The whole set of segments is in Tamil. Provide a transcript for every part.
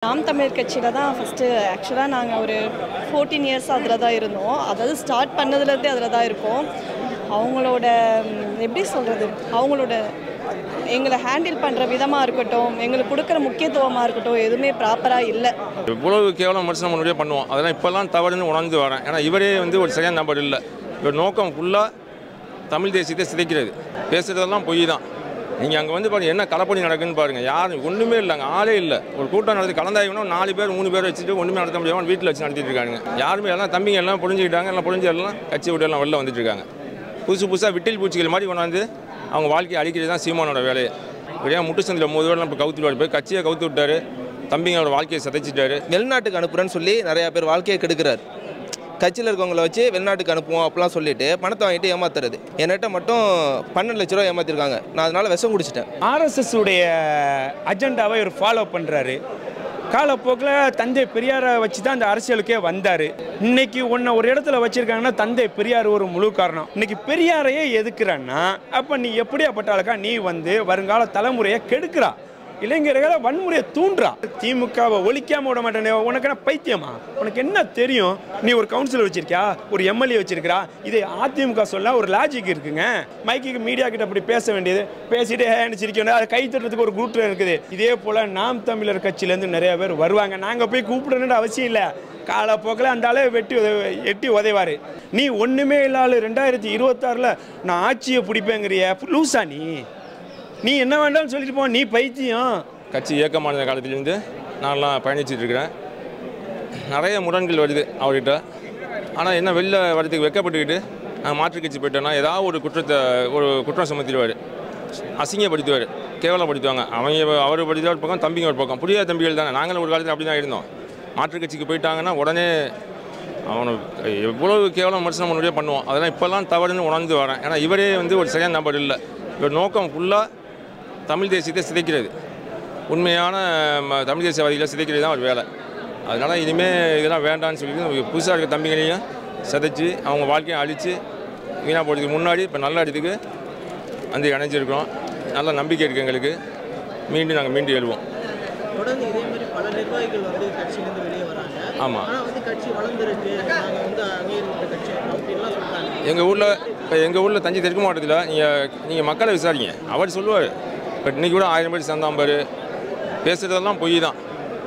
நாம் தமிழர் கட்சியில் தான் ஃபஸ்ட்டு ஆக்சுவலாக நாங்கள் ஒரு 14 இயர்ஸ் அதில் தான் இருந்தோம். அதாவது ஸ்டார்ட் பண்ணதுலேருந்தே அதில் தான் இருக்கோம். அவங்களோட எப்படி சொல்கிறது, அவங்களோட எங்களை ஹேண்டில் பண்ணுற விதமாக இருக்கட்டும், எங்களுக்கு கொடுக்குற முக்கியத்துவமாக இருக்கட்டும், எதுவுமே ப்ராப்பராக இல்லை. இவ்வளவு கேவலம் விமர்சனம் முன்னாடியே பண்ணுவோம். அதெல்லாம் இப்போல்லாம் தவறுன்னு உணர்ந்து வரேன். ஏன்னா இவரே ஒரு சரியான நம்பர் இல்லை. இவர் நோக்கம் ஃபுல்லாக தமிழ் தேசியத்தை சிதைக்கிறது. பேசுகிறதெல்லாம் பொய் தான். நீங்கள் அங்கே பாருங்கள், என்ன கலப்பணி நடக்குன்னு பாருங்கள். யாரும் ஒன்றுமே இல்லைங்க, ஆளே இல்லை. ஒரு கூட்டம் நடத்தி கலந்தாயினா 4 பேர் 3 பேர் வச்சுட்டு ஒன்றுமே நடத்த முடியாமல் வீட்டில் வச்சு நடத்திட்டு இருக்காங்க. யாருமே எல்லாம் தம்பிங்க எல்லாம் புரிஞ்சுக்கிட்டாங்க. எல்லாம் புரிஞ்சு எல்லாம் கட்சி விட்டு எல்லாம் வெளில வந்துட்டு இருக்காங்க. புதுசாக விட்டில் பூச்சிகள் மாதிரி கொண்டாந்து அவங்க வாழ்க்கையை அழிக்கிறது தான் சீமானோட வேலையை. இப்படியா முட்டு சந்தில் 3 பேர் இப்போ கவுத்துட்டு போய் கட்சியை கவுத்து விட்டாரு. தம்பிங்களோட வாழ்க்கையை சதைச்சிட்டாரு. வெளிநாட்டுக்கு அனுப்புறேன்னு சொல்லி நிறையா பேர் வாழ்க்கையை கெடுக்கிறார். கட்சியில் இருக்கவங்கள வச்சு வெளிநாட்டுக்கு அனுப்புவோம் அப்படிலாம் சொல்லிட்டு பணத்தை வாங்கிட்டு ஏமாத்துறது. என்கிட்ட மட்டும் 12 லட்ச ரூபா ஏமாத்திருக்காங்க. நான் அதனால் விஷம் குடிச்சிட்டேன். RSS உடைய அஜெண்டாவை இவர் ஃபாலோ பண்ணுறாரு. காலப்போக்கில் தந்தை பெரியாரை வச்சு தான் அந்த அரசியலுக்கே வந்தார். இன்னைக்கு ஒன்று ஒரு இடத்துல வச்சுருக்காங்கன்னா தந்தை பெரியார் ஒரு முழு காரணம். இன்னைக்கு பெரியாரையே எதுக்குறான்னா அப்போ நீ எப்படியாப்பட்டாலுக்கா நீ வருங்கால தலைமுறையை கெடுக்கிறா, இளைஞர்களை வன்முறையை தூண்டுறா. திமுகவை ஒழிக்காம விட மாட்டேன். உனக்கு என்ன பைத்தியமா? உனக்கு என்ன தெரியும்? நீ ஒரு கவுன்சிலர் வச்சிருக்கியா, ஒரு MLA வச்சிருக்கிறா. இது அதிமுக சொல்ல ஒரு லாஜிக் இருக்குங்க. மைக்கு மீடியா கிட்ட அப்படி பேச வேண்டியது, பேசிட்டு சிரிக்கணும். அதை கை தட்டுறதுக்கு ஒரு குரூப் இருக்குது. இதே போல நாம் தமிழர் கட்சியிலேருந்து நிறைய பேர் வருவாங்க. நாங்கள் போய் கூப்பிடணுன்ற அவசியம் இல்லை. காலப்போக்கில் அந்த ஆளே எட்டி உதைவார். நீ ஒன்றுமே இல்லாத 2026 நான் ஆட்சியை பிடிப்பேங்கிறிய லூசா நீ என்ன வேண்டாம்னு சொல்லிட்டு போ. நீ பைத்தியம். கட்சி இயக்கமான காலத்திலேருந்து நான்லாம் பயணிச்சுட்டு இருக்கிறேன். நிறைய முரண்கள் வருது அவர்கிட்ட. ஆனால் என்ன வெளில வரதுக்கு வெக்கப்பட்டுக்கிட்டு நான் மாற்றுக் கட்சி போயிட்டேன்னா ஏதாவது ஒரு குற்றம் சுமத்திடுவார், அசிங்கப்படுத்துவார், கேவலப்படுத்துவாங்க. அவர் படித்த ஒரு பக்கம், தம்பிங்க ஒரு பக்கம். புதிய தம்பிகள் தானே. நாங்களும் ஒரு காலத்தில் அப்படி தான் இருந்தோம். மாற்றுக் கட்சிக்கு போயிட்டாங்கன்னா உடனே அவனுக்கு எவ்வளவு கேவலம் விமர்சனம் முன்னாடியே பண்ணுவோம். அதெல்லாம் இப்போல்லாம் தவறுன்னு உணர்ந்து வரேன். ஏன்னா இவரே ஒரு சரியான நம்பர் இல்லை. இவர் நோக்கம் ஃபுல்லாக தமிழ் தேசியத்தை சிதைக்கிறது. உண்மையான தமிழ் தேசியவாதிகளை சிதைக்கிறது தான் ஒரு வேலை. அதனால் இனிமேல் இதெல்லாம் வேண்டான்னு சொல்லிட்டு புதுசாக இருக்க தம்பிகளையும் சிதைச்சி அவங்க வாழ்க்கையை அழித்து வீணாக போகிறதுக்கு முன்னாடி இப்போ நல்ல இடத்துக்கு இணைஞ்சிருக்கிறோம். நல்ல நம்பிக்கை இருக்குது எங்களுக்கு. நாங்கள் மீண்டும் எழுவோம். தொடர்ந்து இதே மாதிரி பல நிர்வாகிகள் கட்சியிலேருந்து வெளியே வராங்க. ஆமாம், ஆனால் கட்சி வளர்ந்துருக்கு, நாங்கள் அங்கீகரிக்கிற கட்சி அப்படின்லாம் சொல்கிறாங்க. எங்கள் ஊரில் தஞ்சை தெற்கு மாவட்டத்தில் நீங்கள் மக்களை விசாரிங்க, அவர் சொல்லுவார். பட் இன்றைக்கி கூட 1000 பேர் சேர்ந்தாம்பார். பேசுகிறதெல்லாம் பொய் தான்.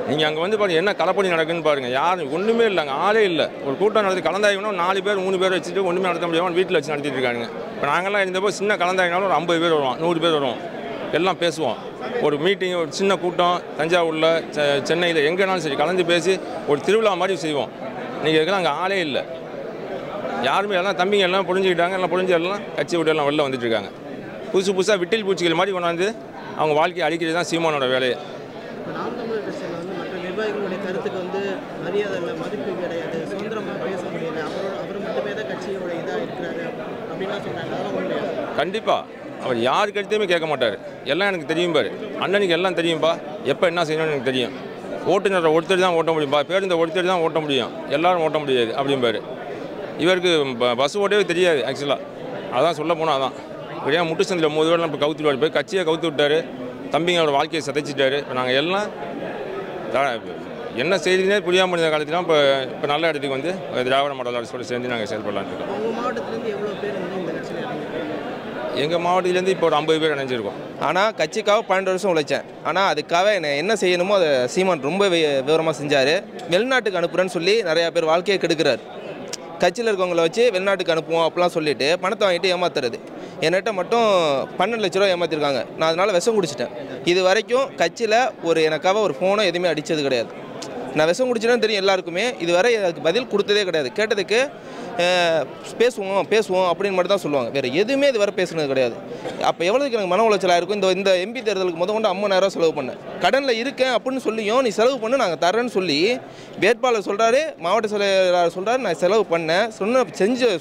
நீங்கள் அங்கே பாருங்கள், என்ன கலப்பணி நடக்குன்னு பாருங்கள். யாரும் ஒன்றுமே இல்லைங்க, ஆளே இல்லை. ஒரு கூட்டம் நடத்தி கலந்தாயினா 4 பேர் 3 பேர் வச்சுட்டு ஒன்றுமே நடத்த முடியாமல் வீட்டில் வச்சு நடத்திட்டு இருக்காங்க. இப்போ நாங்கள்லாம் இருந்தப்போ சின்ன கலந்தாயினாலும் ஒரு 50 பேர் வருவோம், 100 பேர் வருவோம். எல்லாம் பேசுவோம். ஒரு மீட்டிங், ஒரு சின்ன கூட்டம் தஞ்சாவூரில், சென்னையில் எங்கேனாலும் சரி கலந்து பேசி ஒரு திருவிழா மாதிரி செய்வோம். நீங்கள் இருக்கலாம், அங்கே ஆளே இல்லை. யாருமே எல்லாம் தம்பிங்க எல்லாம் புரிஞ்சுக்கிட்டாங்க. எல்லாம் புரிஞ்சு எல்லாம் கட்சி விட்டு எல்லாம் வெளில வந்துட்டு இருக்காங்க. புதுசாக விட்டில் பூச்சிகள் மாதிரி கொண்டாந்து அவங்க வாழ்க்கையை அழிக்கிறது தான் சீமானோட வேலையை. நாம் தமிழர் கட்சியில் மற்ற நிர்வாகிகளுடைய கருத்துக்கு மரியாதை இல்லை, மதிப்பு கிடையாது, சுதந்திரமாக பேச முடியல, அவர் மட்டுமே தான் கட்சியோட இதாக இருக்கிறாரு அப்படின்லாம் சொல்கிறாங்க. அதெல்லாம் உண்மையா? கண்டிப்பாக அவர் யார் கருத்தையுமே கேட்க மாட்டார். எல்லாம் எனக்கு தெரியும் பாரு, அண்ணனுக்கு எல்லாம் தெரியும்பா, எப்போ என்ன செய்யணும்னு எனக்கு தெரியும். ஓட்டுநரை ஒருத்தர் தான் ஓட்ட முடியும்பா, பேருந்தை ஒருத்தர் தான் ஓட்ட முடியும், எல்லாரும் ஓட்ட முடியாது அப்படிம்பாரு. இவருக்கு பஸ் ஓட்டவே தெரியாது ஆக்சுவலாக. அதான் சொல்ல போனால் அதான். இப்படியா முட்டு சந்தில் 3 பேர் இப்போ கவுத்துட்டு போய் கட்சியை கவுத்து விட்டார். தம்பிங்களோட வாழ்க்கையை சதைச்சிட்டாரு. இப்போ நாங்கள் எல்லாம் என்ன செய்தினே புரியாமல் இருந்த காலத்திலாம் இப்போ நல்ல இடத்துக்கு திராவிட மாடல் அரசோடு சேர்ந்து நாங்கள் செயல்படலான்னு இருக்கோம். உங்கள் மாவட்டத்திலேருந்து எவ்வளோ பேர் இந்த கட்சியில் இறங்கிருக்காங்க? எங்கள் மாவட்டத்திலேருந்து இப்போ ஒரு 50 பேர் இணைஞ்சிருக்கோம். ஆனால் கட்சிக்காக 12 வருஷம் உழைச்சேன். ஆனால் அதுக்காக என்ன செய்யணுமோ அதை சீமான் ரொம்ப விவரமாக செஞ்சார். வெளிநாட்டுக்கு அனுப்புறேன்னு சொல்லி நிறையா பேர் வாழ்க்கையை கெடுக்கிறார். கட்சியில் இருக்கவங்கள வச்சு வெளிநாட்டுக்கு அனுப்புவோம் அப்படிலாம் சொல்லிட்டு பணத்தை வாங்கிட்டு ஏமாத்துறது. என்கிட்ட மட்டும் 12 லட்ச ரூபா ஏமாத்திருக்காங்க. நான் அதனால் விஷம் குடிச்சிட்டேன். இது வரைக்கும் கட்சியில் எனக்காக ஒரு ஃபோனோ எதுவுமே அடித்தது கிடையாது. நான் விஷம் குடிச்சிட்டேன்னு தெரியும் எல்லாருக்குமே. இதுவரை அதுக்கு பதில் கொடுத்ததே கிடையாது. கேட்டதுக்கு பேசுவோம் அப்படின்னு மட்டும் தான் சொல்லுவாங்க. வேறு எதுவுமே இது வரை பேசுனது கிடையாது. அப்போ எவ்வளோக்கு எனக்கு மன உளைச்சலாக இருக்கும். இந்த MP தேர்தலுக்கு கொண்டு 50,000 ரூபா செலவு பண்ணேன். கடனில் இருக்கேன் அப்படின்னு சொல்லியும் நீ செலவு பண்ணு, நாங்கள் தரேன்னு சொல்லி வேட்பாளர் சொல்கிறாரு, மாவட்ட செயலாளர் சொல்கிறாரு, நான் செலவு பண்ணேன்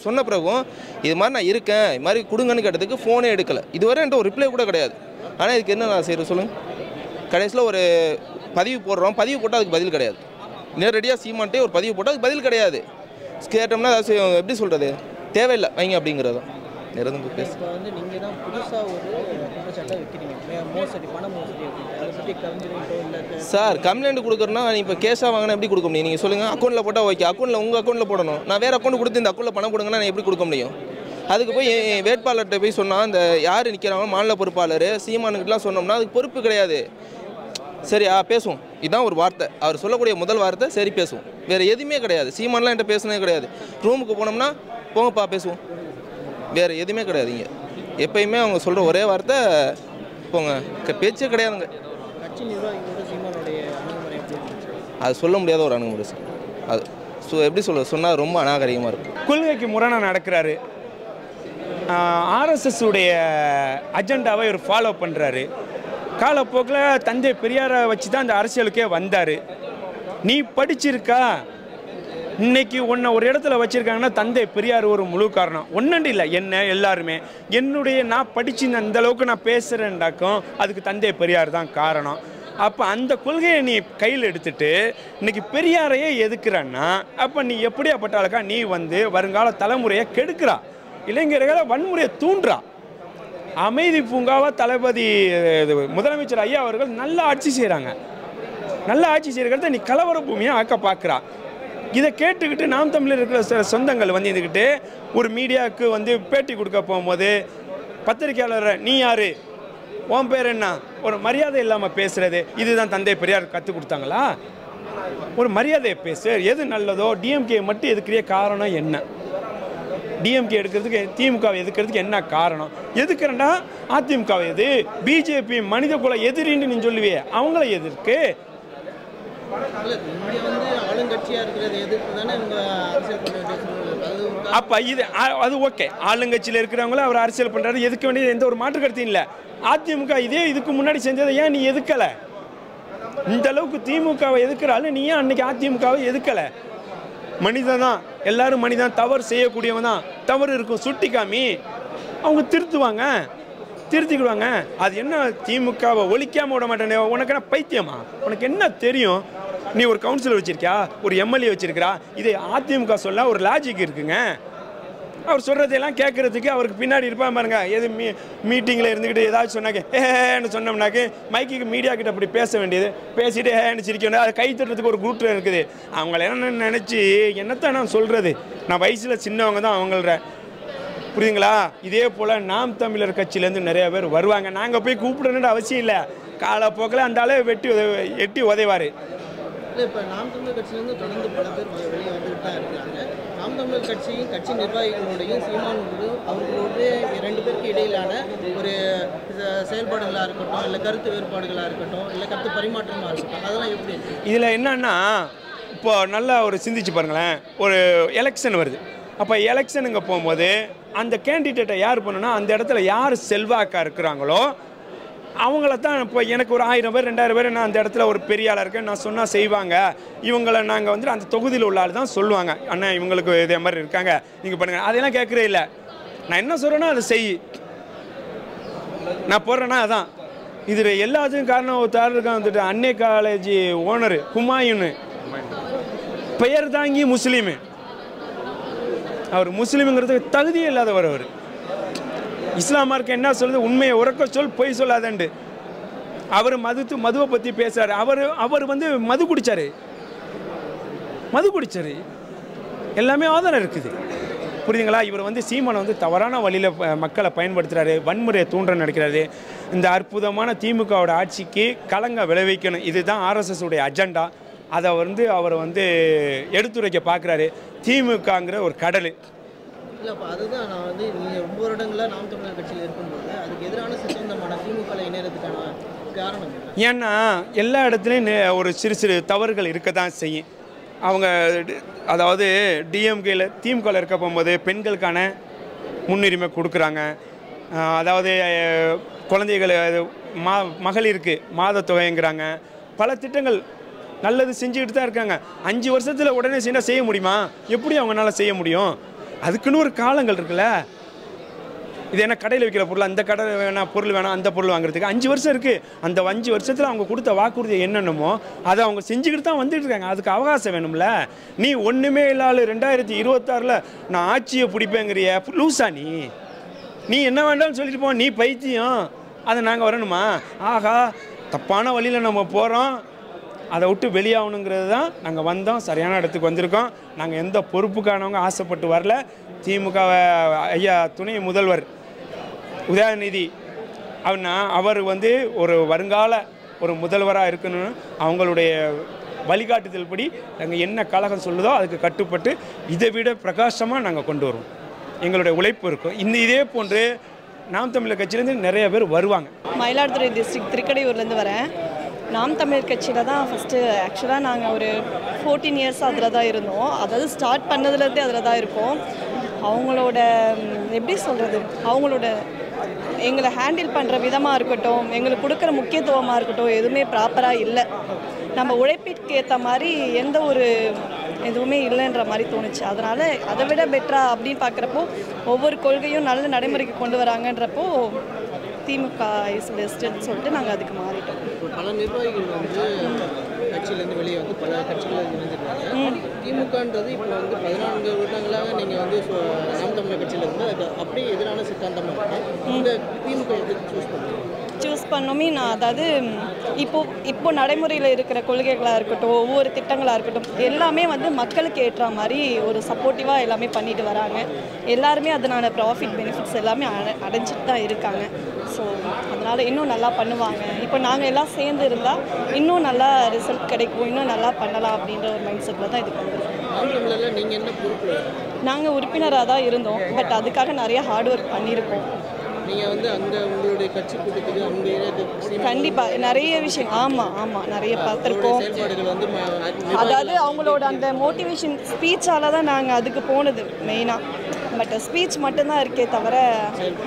சொன்ன பிறகும் இது மாதிரி நான் இருக்கேன், இது மாதிரி கொடுங்கன்னு கேட்டதுக்கு ஃபோனே எடுக்கலை. இதுவரை என்கிட்ட ஒரு ரிப்ளை கூட கிடையாது. ஆனால் இதுக்கு என்ன நான் செய்கிறேன் சொல்லுங்கள். கடைசியில் ஒரு பதிவு போடுறோம், பதிவு போட்டால் அதுக்கு பதில் கிடையாது. நேரடியாக சீமான்ட்டே ஒரு பதிவு போட்டால் அதுக்கு பதில் கிடையாது. கேட்டோம்னா எப்படி சொல்கிறது, தேவையில்லை வைங்க அப்படிங்கிறது. நிறந்து பேச. இப்போ வந்து நீங்கள் தான் புதுசாக ஒரு குற்றச்சாட்டை வைக்கிறீங்க, மோசடி, பண மோசடி அப்படின்னு. அதை பற்றி கம்ப்ளைண்ட்டோ இல்லை சார் கம்ப்ளைண்ட் கொடுக்குறேன்னா இப்போ கேஸாக வாங்கினா எப்படி கொடுக்க முடியும்? நீங்கள் சொல்லுங்கள். அக்கௌண்ட்டில் போட்டால் ஓகே, அக்கௌண்ட்டில் உங்கள் அக்கௌண்ட்டில் போடணும். நான் வேறு அக்கௌண்ட் கொடுத்து இந்த அக்கௌண்ட்டில் பணம் கொடுங்கன்னா நான் எப்படி கொடுக்க முடியும்? அதுக்கு போய் வேட்பாளர்கிட்ட போய் சொன்னால் இந்த யார் நிற்கிறாங்க மாநில பொறுப்பாளர் சீமானுக்கிட்டலாம் சொன்னோம்னா அதுக்கு பொறுப்பு கிடையாது. சரியா பேசுவோம், இதுதான் ஒரு வார்த்தை. அவர் சொல்லக்கூடிய முதல் வார்த்தை சரி பேசுவோம், வேறு எதுவுமே கிடையாது. சீமான்லாம் என்கிட்ட பேசுனதே கிடையாது. ரூமுக்கு போனோம்னா போங்கப்பா பேசுவோம், வேறு எதுவுமே கிடையாது. இங்கே எப்பயுமே அவங்க சொல்கிற ஒரே வார்த்தை போங்க, பேச்சே கிடையாதுங்க. கட்சி நிர்வாகிகளோட சீமானுடைய அணுகுமுறை எப்படி இருந்துச்சு? அது சொல்ல முடியாத ஒரு அணுகுமுறை சார். அது எப்படி சொன்னால் ரொம்ப அநாகரிகமாக இருக்கும். கொள்கைக்கு முரணாக நடக்கிறாரு. ஆர்எஸ்எஸ் உடைய அஜெண்டாவை இவர் ஃபாலோ பண்ணுறாரு. காலப்போக்கில் தந்தை பெரியாரை வச்சு தான் அந்த அரசியலுக்கே வந்தார். நீ படிச்சிருக்கா? இன்னைக்கு உன்னை ஒரு இடத்துல வச்சுருக்காங்கன்னா தந்தை பெரியார் ஒரு முழு காரணம். ஒன்னண்டு இல்லை, என்ன எல்லாருமே நான் படித்து அந்த அளவுக்கு நான் பேசுகிறேன்டாக்கும் அதுக்கு தந்தை பெரியார் தான் காரணம். அப்போ அந்த கொள்கையை நீ கையில் எடுத்துட்டு இன்னைக்கு பெரியாரையே எதுக்குறன்னா அப்போ நீ எப்படியாப்பட்டாலுக்கா நீ வருங்கால தலைமுறையை கெடுக்கிறா, இளைஞர்களை வன்முறையை தூண்டுறா. அமைதி பூங்காவா தளபதி முதலமைச்சர் ஐயா அவர்கள் நல்ல ஆட்சி செய்கிறாங்க. நல்ல ஆட்சி செய்கிறத நீ கலவர பூமியை ஆக்க பார்க்குறா. இதை கேட்டுக்கிட்டு நாம் தமிழர் இருக்கிற சில சொந்தங்கள் இருந்துக்கிட்டு ஒரு மீடியாவுக்கு பேட்டி கொடுக்க போகும்போது பத்திரிகையாளர் நீ யார், உன் பேர் என்ன, ஒரு மரியாதை இல்லாமல் பேசுகிறது. இதுதான் தந்தை பெரியார் கற்றுக் கொடுத்தாங்களா? ஒரு மரியாதையை பேசு, எது நல்லதோ. டிஎம்கே மட்டும் எதுக்குரிய காரணம் என்ன? டிஎம்கே எடுக்கிறதுக்கு திமுகவை எதுக்கிறதுக்கு என்ன காரணம்? எதுக்குறேன்டா அதிமுகவை எது, பிஜேபி மனித குல எதிரின்னு நீ சொல்லுவியே, அவங்கள எதிர்க்கு. அப்போ இது அது ஓகே, ஆளுங்கட்சியில் இருக்கிறவங்கள அவர் அரசியல் பண்ணுறாரு, எதுக்க வேண்டியது எந்த ஒரு மாற்று கருத்தும் இல்லை. அதிமுக இதே இதுக்கு முன்னாடி செஞ்சதை ஏன் நீ எதுக்கலை? இந்த அளவுக்கு திமுகவை எதுக்குறாலும் நீ ஏன் அன்னைக்கு அதிமுகவை எதுக்கலை? மனிதன் தான், எல்லாரும் மனிதன், தவறு செய்யக்கூடியவன் தான். தவறு இருக்கும், சுட்டி காமி, அவங்க திருத்துவாங்க, திருத்திக்கிடுவாங்க. அது என்ன திமுகவை ஒழிக்காம விட மாட்டேன். உனக்கு என்ன பைத்தியமா? உனக்கு என்ன தெரியும்? நீ ஒரு கவுன்சிலர் வச்சிருக்கியா, ஒரு எம்எல்ஏ வச்சிருக்கிறா? இது அதிமுக சொல்ல ஒரு லாஜிக் இருக்குங்க. அவர் சொல்கிறதையெல்லாம் கேட்குறதுக்கு அவருக்கு பின்னாடி இருப்பான் பாருங்க. எது மீட்டிங்கில் இருந்துக்கிட்டு ஏதாச்சும் சொன்னாக்க ஏன்னு சொன்னோம்னாக்கு மைக்கு மீடியா கிட்ட அப்படி பேச வேண்டியது, பேசிட்டு ஏன்னு சிரிக்க வேண்டியது. அதை கை தட்டுறதுக்கு ஒரு குரூப் இருக்குது. அவங்கள என்ன நினச்சி என்னத்தான் நான் சொல்கிறது? நான் வயசில் சின்னவங்க தான் அவங்கள, புரியுதுங்களா? இதே போல் நாம் தமிழர் கட்சியிலேருந்து நிறைய பேர் வருவாங்க. நாங்கள் போய் கூப்பிடணுன்ற அவசியம் இல்லை. காலப்போக்கில் அந்த ஆளே எட்டி உதைவார். இல்லை, இப்போ நாம் தமிழர் கட்சியிலேருந்து தொடர்ந்து பல பேர் வெளியே வந்துட்டு தான் இருக்கிறாங்க. நாம் தமிழர் கட்சியும் கட்சி நிர்வாகிகளோடையும் சீமானோடும் அவர்களுடைய 2 பேருக்கு இடையிலான ஒரு செயல்பாடுகளாக இருக்கட்டும், இல்லை கருத்து வேறுபாடுகளாக இருக்கட்டும், இல்லை கருத்து பரிமாற்றமாக இருக்கட்டும், அதெல்லாம் எப்படி இருக்குது? இதில் என்னன்னா, இப்போ நல்லா ஒரு சிந்திச்சு பாருங்களேன். ஒரு எலெக்ஷன் வருது. அப்போ எலெக்ஷனுங்க போகும்போது அந்த கேண்டிடேட்டை யார் பண்ணணும்னா அந்த இடத்துல யார் செல்வாக்காக இருக்கிறாங்களோ அவங்கள தான். இப்போ எனக்கு ஒரு 1000 பேர் 2000 பேர் நான் அந்த இடத்துல ஒரு பெரிய ஆளாக இருக்கேன், நான் சொன்னால் செய்வாங்க. இவங்களை நாங்கள் அந்த தொகுதியில் உள்ள ஆள் தான் சொல்லுவாங்க, அண்ணா இவங்களுக்கு இதே மாதிரி இருக்காங்க, நீங்கள் பண்ணுங்கள். அதெல்லாம் கேட்குறே இல்லை. நான் என்ன சொல்கிறேன்னா அதை செய், நான் போடுறேன்னா அதான். இதில் எல்லாத்துக்கும் காரணம் ஒருத்தர் இருக்கான், அன்னை காலேஜ் ஓனரு குமாயுன்னு, பெயர் தாங்கி முஸ்லீமு. அவர் முஸ்லீமுங்கிறதுக்கு தகுதியே இல்லாதவர். அவர் இஸ்லாம் மார்க்கம் என்ன சொல்லுது? உண்மையை உறக்க சொல், பொய் சொல்லாதண்டு. அவர் மதுவை பற்றி பேசுகிறார். அவர் மது குடித்தார், எல்லாமே ஆதாரம் இருக்குது, புரியுதுங்களா? இவர் சீமானை தவறான வழியில் மக்களை பயன்படுத்துகிறாரு, வன்முறையை தூண்ட நடக்கிறாரு. இந்த அற்புதமான திமுகவோட ஆட்சிக்கு களங்க விளைவிக்கணும், இதுதான் ஆர்எஸ்எஸ் உடைய அஜெண்டா. அதை அவர் எடுத்துரைக்க பார்க்குறாரு. திமுகங்கிற ஒரு கடல். இல்லை, அப்போ அதுதான் நான் நீங்கள் 9 வருடங்களாக நாம் தமிழர் கட்சியில் இருக்கும்போது அதுக்கு எதிரான சித்தாந்தமான திமுக இணையறதுக்கான காரணம். ஏன்னா எல்லா இடத்துலையும் ஒரு சிறு சிறு தவறுகள் இருக்க தான் செய்யும். அவங்க அதாவது டிஎம்கேல திமுகவில் இருக்க போகும்போது பெண்களுக்கான முன்னுரிமை கொடுக்குறாங்க. அதாவது குழந்தைகள் மகளிருக்கு மாத தொகைங்கிறாங்க. பல திட்டங்கள் நல்லது செஞ்சுக்கிட்டு தான் இருக்காங்க. 5 வருஷத்தில் உடனே செய்ய முடியுமா? எப்படி அவங்களால செய்ய முடியும்? அதுக்குன்னு ஒரு காலங்கள் இருக்குல்ல. இது என்ன கடையில் வைக்கிற பொருள், அந்த கடை வேணாம், பொருள் வேணாம், அந்த பொருள் வாங்குறதுக்கு 5 வருஷம் இருக்குது. அந்த 5 வருஷத்தில் அவங்க கொடுத்த வாக்குறுதி என்னென்னமோ அதை அவங்க செஞ்சுக்கிட்டு தான் வந்துட்டு இருக்காங்க. அதுக்கு அவகாசம் வேணும்ல. நீ ஒன்றுமே இல்லாத 2026 நான் ஆட்சியை பிடிப்பேங்கிறிய லூசா? நீ நீ என்ன வேண்டாம்னு சொல்லிட்டு போ, நீ பைத்தியம், அதை நாங்கள் வரணுமா? ஆகா, தப்பான வழியில் நம்ம போகிறோம், அதை விட்டு வெளியாகணுங்கிறது தான் நாங்கள் வந்தோம். சரியான இடத்துக்கு வந்திருக்கோம். நாங்கள் எந்த பொறுப்புக்கானவங்க ஆசைப்பட்டு வரல. திமுக ஐயா துணை முதல்வர் உதயநிதி அவர் ஒரு வருங்கால ஒரு முதல்வராக இருக்கணும்னு அவங்களுடைய வழிகாட்டுதல் படி நாங்கள் என்ன கழகம் சொல்லுதோ அதுக்கு கட்டுப்பட்டு இதை விட பிரகாசமாக நாங்கள் கொண்டு வருவோம். எங்களுடைய உழைப்பு இருக்கும். இதே போன்று நாம் தமிழர் கட்சியிலேருந்து நிறைய பேர் வருவாங்க. மயிலாடுதுறை டிஸ்ட்ரிக்ட் திருக்கடையூர்லேருந்து வரேன். நாம் தமிழர் கட்சியில் தான் ஃபஸ்ட்டு ஆக்சுவலாக நாங்கள் ஒரு 14 இயர்ஸாக அதில் தான் இருந்தோம். அதாவது ஸ்டார்ட் பண்ணதுலேருந்தே அதில் தான் இருக்கோம். அவங்களோட எப்படி சொல்கிறது, அவங்களோட எங்களை ஹேண்டில் பண்ணுற விதமாக இருக்கட்டும், எங்களுக்கு கொடுக்குற முக்கியத்துவமாக இருக்கட்டும், எதுவுமே ப்ராப்பராக இல்லை. நம்ம உழைப்பிற்கு ஏற்ற மாதிரி எந்த ஒரு எதுவுமே இல்லைன்ற மாதிரி தோணுச்சு. அதனால் அதை விட பெட்டரா அப்படின்னு பார்க்குறப்போ ஒவ்வொரு கொள்கையும் நல்ல நடைமுறைக்கு கொண்டு வராங்கன்றப்போ திமுக இஸ் பெஸ்ட்டுன்னு சொல்லிட்டு நாங்கள் அதுக்கு மாறிட்டோம். பல நிர்வாகிகள் கட்சியிலேருந்து வெளியே பல கட்சிகளில் இருந்துருக்காங்க. திமுகன்றது இப்போ 14 வருடங்களாக நீங்கள் நாம் தமிழர் கட்சியில் இருந்து அது அப்படியே எதிரான சித்தாந்தமாக இருக்கும். இந்த திமுக எதுக்கு சூஸ் பண்ணோமே நான், அதாவது இப்போ நடைமுறையில் இருக்கிற கொள்கைகளாக இருக்கட்டும், ஒவ்வொரு திட்டங்களாக இருக்கட்டும், எல்லாமே மக்களுக்கு ஏற்ற மாதிரி ஒரு சப்போர்ட்டிவாக எல்லாமே பண்ணிட்டு வராங்க. எல்லாருமே அதனால ப்ராஃபிட் பெனிஃபிட்ஸ் எல்லாமே அடைஞ்சிட்டு தான் இருக்காங்க. ஸோ அதனால் இன்னும் நல்லா பண்ணுவாங்க. இப்போ நாங்கள் எல்லாம் சேர்ந்து இருந்தால் இன்னும் நல்லா ரிசல்ட் கிடைக்கும், இன்னும் நல்லா பண்ணலாம் அப்படின்ற ஒரு மைண்ட் செட்டில் தான் இது பண்ணுறோம். நீங்கள் என்ன பொறுப்பு? நாங்கள் உறுப்பினராக தான் இருந்தோம், பட் அதுக்காக நிறைய ஹார்ட் ஒர்க் பண்ணியிருக்கோம். நீங்கள் அங்கே உங்களுடைய கட்சி கூட்டத்துக்கு அங்கே கண்டிப்பாக நிறைய விஷயம் ஆமாம் நிறைய பார்த்துருக்கோம். அதாவது அவங்களோட அந்த மோட்டிவேஷன் ஸ்பீச்சால் தான் நாங்கள் அதுக்கு போனது மெயினாக. பட் ஸ்பீச் மட்டும்தான் இருக்கே தவிர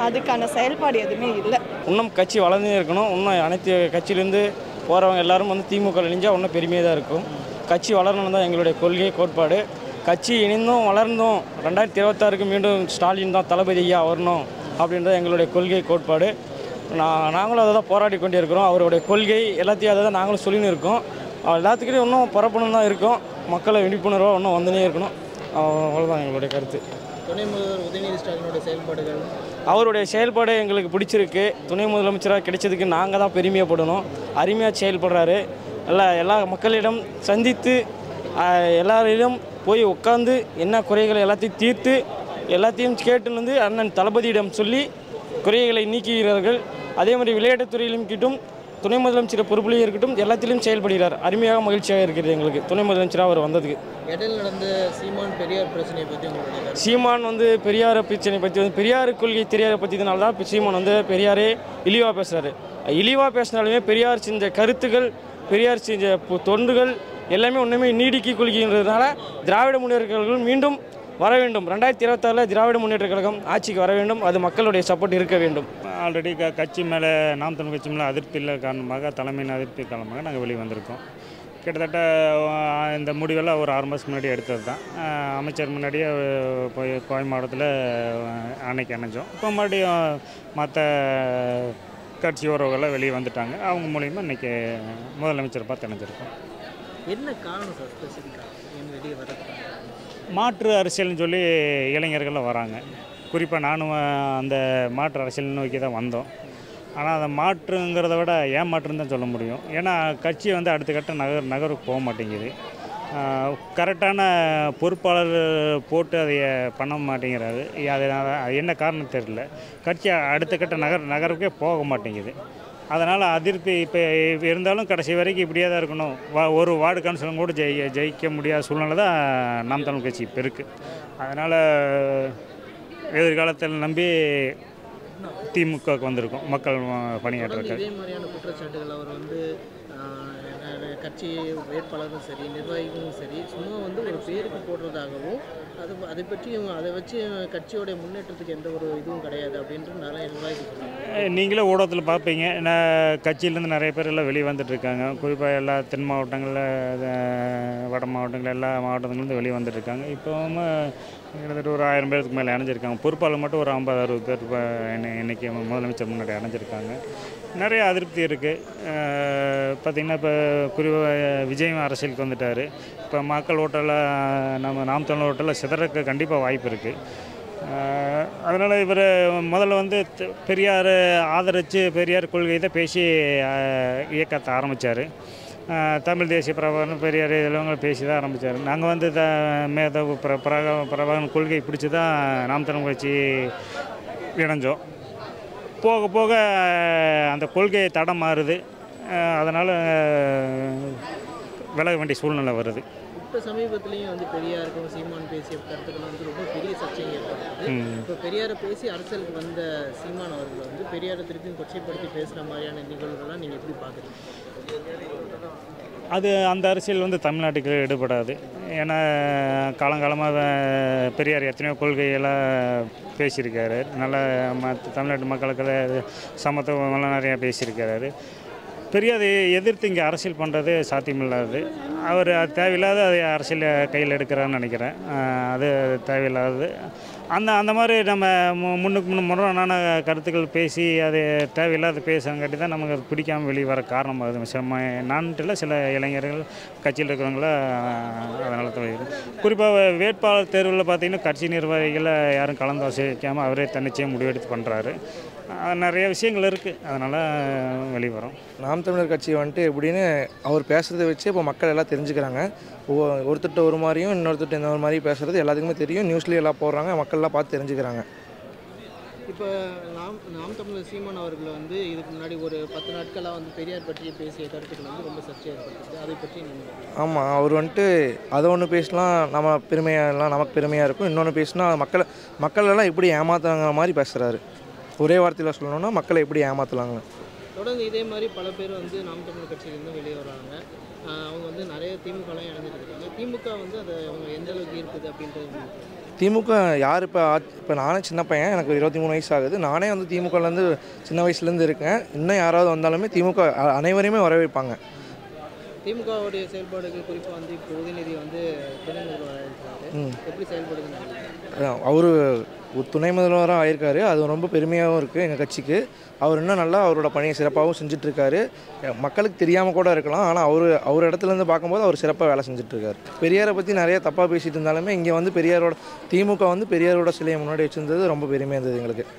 அதுக்கான செயல்பாடு எதுவுமே இல்லை. இன்னும் கட்சி வளர்ந்தே இருக்கணும். இன்னும் அனைத்து கட்சியிலேருந்து போகிறவங்க எல்லாரும் திமுக இணைஞ்சால் இன்னும் பெருமையாக தான் இருக்கும். கட்சி வளரணும் தான் எங்களுடைய கொள்கை கோட்பாடு. கட்சி இணைந்தும் வளர்ந்தோம் 2026க்கு மீண்டும் ஸ்டாலின் தான் தளபதி ஐயா வரணும் அப்படின்றது எங்களுடைய கொள்கை கோட்பாடு. நாங்களும் அதை தான் போராடி கொண்டே இருக்கிறோம். அவருடைய கொள்கை எல்லாத்தையும் அதை தான் நாங்களும் சொல்லின்னு இருக்கோம். எல்லாத்துக்கிட்டையும் இன்னும் பரப்பணும் தான் இருக்கோம். மக்களை விழிப்புணர்வாக இன்னும் வந்துனே இருக்கணும். அவ்வளோதான் எங்களுடைய கருத்து. துணை முதல்வர் உதயநிதி ஸ்டாலினுடைய செயல்பாடுகள், அவருடைய செயல்பாடு எங்களுக்கு பிடிச்சிருக்கு. துணை முதலமைச்சராக கிடைச்சதுக்கு நாங்கள் தான் பெருமையப்படணும். அருமையாக செயல்படுறாரு. எல்லா மக்களிடம் சந்தித்து எல்லாரிடம் போய் உட்காந்து என்ன குறைகளை எல்லாத்தையும் தீர்த்து எல்லாத்தையும் கேட்டு அண்ணன் தளபதியிடம் சொல்லி குறைகளை நீக்குகிறார்கள். அதே மாதிரி விளையாட்டுத்துறையிலும் கிட்டும் துணை முதலமைச்சர் பொறுப்புலையும் இருக்கட்டும் எல்லாத்திலும் செயல்படுகிறார். அருமையாக மகிழ்ச்சியாக இருக்கிறது எங்களுக்கு துணை முதலமைச்சராக அவர் வந்ததுக்கு. இடையில் நடந்த சீமான் பெரியார் பிரச்சனையை பற்றி சீமான் பெரியார் பிரச்சனை பற்றி பெரியார் கொள்கை தெரியாத பற்றினால தான் சீமான் பெரியாரே இழிவாக பேசுகிறாரு. இழிவாக பேசினாலுமே பெரியார் செஞ்ச கருத்துக்கள், பெரியார் செஞ்ச தொண்டுகள் எல்லாமே ஒன்றுமே நீடிக்கி கொள்கின்றதுனால திராவிட முன்னேற்ற கழகம் மீண்டும் வர வேண்டும். 2026 திராவிட முன்னேற்ற கழகம் ஆட்சிக்கு வர வேண்டும். அது மக்களுடைய சப்போர்ட் இருக்க வேண்டும். ஆல்ரெடி கட்சி மேலே நாம் தமிழ் கட்சி மேலே அதிருப்தி இல்லை காரணமாக தலைமையின் அதிருப்தி காரணமாக நாங்கள் வெளியே வந்திருக்கோம். கிட்டத்தட்ட இந்த முடிவெல்லாம் ஒரு 6 மாதம் முன்னாடி எடுத்தது தான். அமைச்சர் முன்னாடியே போய் கோவை மாவட்டத்தில் அன்னைக்கு இணைஞ்சோம். இப்போ மறுபடியும் மற்ற கட்சி உறவுகள்லாம் வெளியே வந்துட்டாங்க. அவங்க மூலிமா இன்றைக்கி முதலமைச்சரை பார்த்து இணைஞ்சிருக்கோம். என்ன காரணம் சார் ஸ்பெசிஃபிக்காக வெளியே வர? மாற்று அரசியல்னு சொல்லி இளைஞர்கள்லாம் வராங்க. குறிப்பாக நானும் அந்த மாற்று அரசியல் நோக்கி தான் வந்தோம். ஆனால் அந்த மாற்றுங்கிறத விட ஏமாற்றுன்னு தான் சொல்ல முடியும். ஏன்னா கட்சி அடுத்த கட்ட நகருக்கு போக மாட்டேங்குது. கரெக்டான பொறுப்பாளர் போட்டு அதை பண்ண மாட்டேங்கிறாரு. அது என்ன காரணம் தெரியல. கட்சி அடுத்த கட்ட நகருக்கே போக மாட்டேங்குது. அதனால் அதிருப்தி இப்போ இருந்தாலும் கடைசி வரைக்கும் இப்படியே தான் இருக்கணும். ஒரு வார்டு கவுன்சிலரும் கூட ஜெயிக்க முடியாத சூழ்நிலை தான் நாம் தமிழ் கட்சி இப்போ இருக்குது. அதனால் எதிர்காலத்தில் நம்பி திமுகவுக்கு வந்திருக்கோம் மக்கள் பணியாற்றுறாங்க. இதே மாதிரியான குற்றச்சாட்டுகள் அவர் கட்சி வேட்பாளரும் சரி நிர்வாகிகளும் சரி சும்மா ஒரு பேருக்கு போடுறதாகவும் அதை பற்றியும் அதை வச்சு கட்சியோடைய முன்னேற்றத்துக்கு எந்த ஒரு இதுவும் கிடையாது அப்படின்ட்டு நிறைய நிர்வாகிகள் சொல்லுவாங்க. நீங்களே ஊடகத்தில் பார்ப்பீங்க. கட்சியிலேருந்து நிறைய பேர் எல்லாம் வெளியே வந்துட்டுருக்காங்க. குறிப்பாக எல்லா தென் மாவட்டங்களில் வட மாவட்டங்கள் எல்லா மாவட்டங்கள்லேருந்து வெளியே வந்துட்டுருக்காங்க. இப்போவும் கிட்டத்தட்ட ஒரு 1000 பேருக்கு மேலே அணைஞ்சிருக்காங்க. பொறுப்பாளர் மட்டும் ஒரு 50-60 பேர் இன்றைக்கி முதலமைச்சர் முன்னாடி அணைஞ்சிருக்காங்க. நிறைய அதிருப்தி இருக்குது. பார்த்திங்கன்னா இப்போ குறிப்பாக விஜய் அரசியலுக்கு வந்துட்டார். இப்போ மக்கள் ஓட்டெல்லாம் நம்ம நாம் தமிழ் ஓட்டெல்லாம் சிதறக்கு கண்டிப்பாக வாய்ப்பு இருக்குது. அதனால் இவர் முதல்ல வந்து பெரியார் ஆதரித்து பெரியார் கொள்கை தான் பேசி இயக்கத்தை ஆரம்பித்தார். தமிழ் தேசிய பிரபாகரன் பெரியார் இதெல்லாம் பேசி தான் ஆரம்பித்தார். நாங்கள் வந்து மேதகு பிரபாகரன் கொள்கை பிடிச்சி தான் நாம் தமிழர் கட்சி இணைஞ்சோம். போக போக அந்த கொள்கை தடம் மாறுது. அதனால் விலக வேண்டிய சூழ்நிலை வருது. இப்போ சமீபத்துலேயும் வந்து பெரியாருக்கும் சீமான் பேசிய கருத்துக்கள் வந்து ரொம்ப பெரிய சர்ச்சை ஏற்படுது. இப்போ பெரியாரை பேசி அரசியலுக்கு வந்த சீமான் அவர்கள் வந்து பெரியாரை திருப்பியும் கொச்சைப்படுத்தி பேசுகிற மாதிரியான நிகழ்வுகள்லாம் நீங்கள் எப்படி பார்க்குறீங்க? அது அந்த அரசியல் வந்து தமிழ்நாட்டுக்கு ஈடுபடாது. ஏன்னா காலங்காலமாக பெரியார் எத்தனையோ கொள்கையெல்லாம் பேசியிருக்காரு. நல்ல தமிழ்நாட்டு மக்களுக்கு சமத்துவமெல்லாம் நிறையா பேசியிருக்கிறாரு. பெரியாரை எதிர்த்து இங்கே அரசியல் பண்ணுறது சாத்தியமில்லாது. அவர் அது தேவையில்லாத அதை அரசியல் கையில் எடுக்கிறான்னு நினைக்கிறேன். அது தேவையில்லாதது. அந்த மாதிரி நம்ம முன்னுக்கு முரணான கருத்துக்கள் பேசி அது தேவையில்லாத பேசுறங்காட்டி தான் நமக்கு அது பிடிக்காமல் வெளியே வர காரணமாகுது. நான்ட்டில் சில இளைஞர்கள் கட்சியில் இருக்கிறவங்கள அதனால தான். குறிப்பாக வேட்பாளர் தேர்வில் பார்த்திங்கன்னா கட்சி நிர்வாகிகளை யாரும் கலந்து ஆலோசிக்காமல் அவரே தன்னிச்சையாக முடிவெடுத்து பண்ணுறாரு. நிறைய விஷயங்கள் இருக்குது. அதனால் வெளியே வரும். நாம் தமிழர் கட்சி வந்துட்டு எப்படின்னு அவர் பேசுகிறத வச்சு இப்போ மக்கள் எல்லாம் தெரிஞ்சுக்கிறாங்க. ஒருத்தட்ட ஒரு மாதிரியும் இன்னொருத்தட்ட இந்த ஒரு மாதிரி பேசுகிறது எல்லாத்துக்குமே தெரியும். நியூஸ்லேயும் எல்லாம் போடுறாங்க, மக்கள்லாம் பார்த்து தெரிஞ்சுக்கிறாங்க. இப்போ நாம் தமிழர் சீமான் அவர்கள் வந்து இதுக்கு முன்னாடி ஒரு 10 நாட்களாக வந்து பெரியார் பற்றி பேசிய கருத்துக்கள் வந்து ரொம்ப சர்ச்சை ஏற்படுத்துது. அதை பற்றி ஆமாம், அவர் வந்துட்டு அதை ஒன்று பேசலாம், நம்ம பெருமையாக நமக்கு பெருமையாக இருக்கும். இன்னொன்று பேசினா மக்களெல்லாம் எப்படி ஏமாத்துறாங்க மாதிரி பேசுகிறாரு. ஒரே வார்த்தையில் சொல்லணும்னா மக்களை எப்படி ஏமாற்றலாங்க. தொடர்ந்து இதே மாதிரி பல பேர் வந்து நாம் தமிழர் கட்சியிலேருந்து வெளியே வராங்க. அவங்க வந்து நிறைய திமுகலாம் இணைஞ்சிருக்காங்க. திமுக வந்து அதை அவங்க எந்த அளவுக்கு இருக்குது அப்படின்றது. திமுக யார் இப்போ நானே சின்ன பையன், எனக்கு 23 வயசு ஆகுது. நானே வந்து திமுகலேருந்து சின்ன வயசுலேருந்து இருக்கேன். இன்னும் யாராவது வந்தாலுமே திமுக அனைவரையுமே வரவேற்பாங்க. திமுகவுடைய செயல்பாடுகள் குறிப்பாக வந்து இப்போ உதயநிதி வந்து துணை முதல்வர் ஆகிருக்காரு. எப்படி செயல்படுதுன்னு அவர் துணை முதல்வராக ஆயிருக்காரு. அது ரொம்ப பெருமையாகவும் இருக்குது எங்கள் கட்சிக்கு. அவர் இன்னும் நல்லா அவரோட பணியை சிறப்பாகவும் செஞ்சிட்ருக்காரு. மக்களுக்கு தெரியாமல் கூட இருக்கலாம், ஆனால் அவர் இடத்துலேருந்து பார்க்கும்போது அவர் சிறப்பாக வேலை செஞ்சிட்ருக்காரு. பெரியாரை பற்றி நிறைய தப்பாக பேசிகிட்டு இருந்தாலுமே இங்கே வந்து திமுக வந்து பெரியாரோட சிலையை முன்னாடி வச்சுருந்தது ரொம்ப பெருமையாக இருந்தது எங்களுக்கு.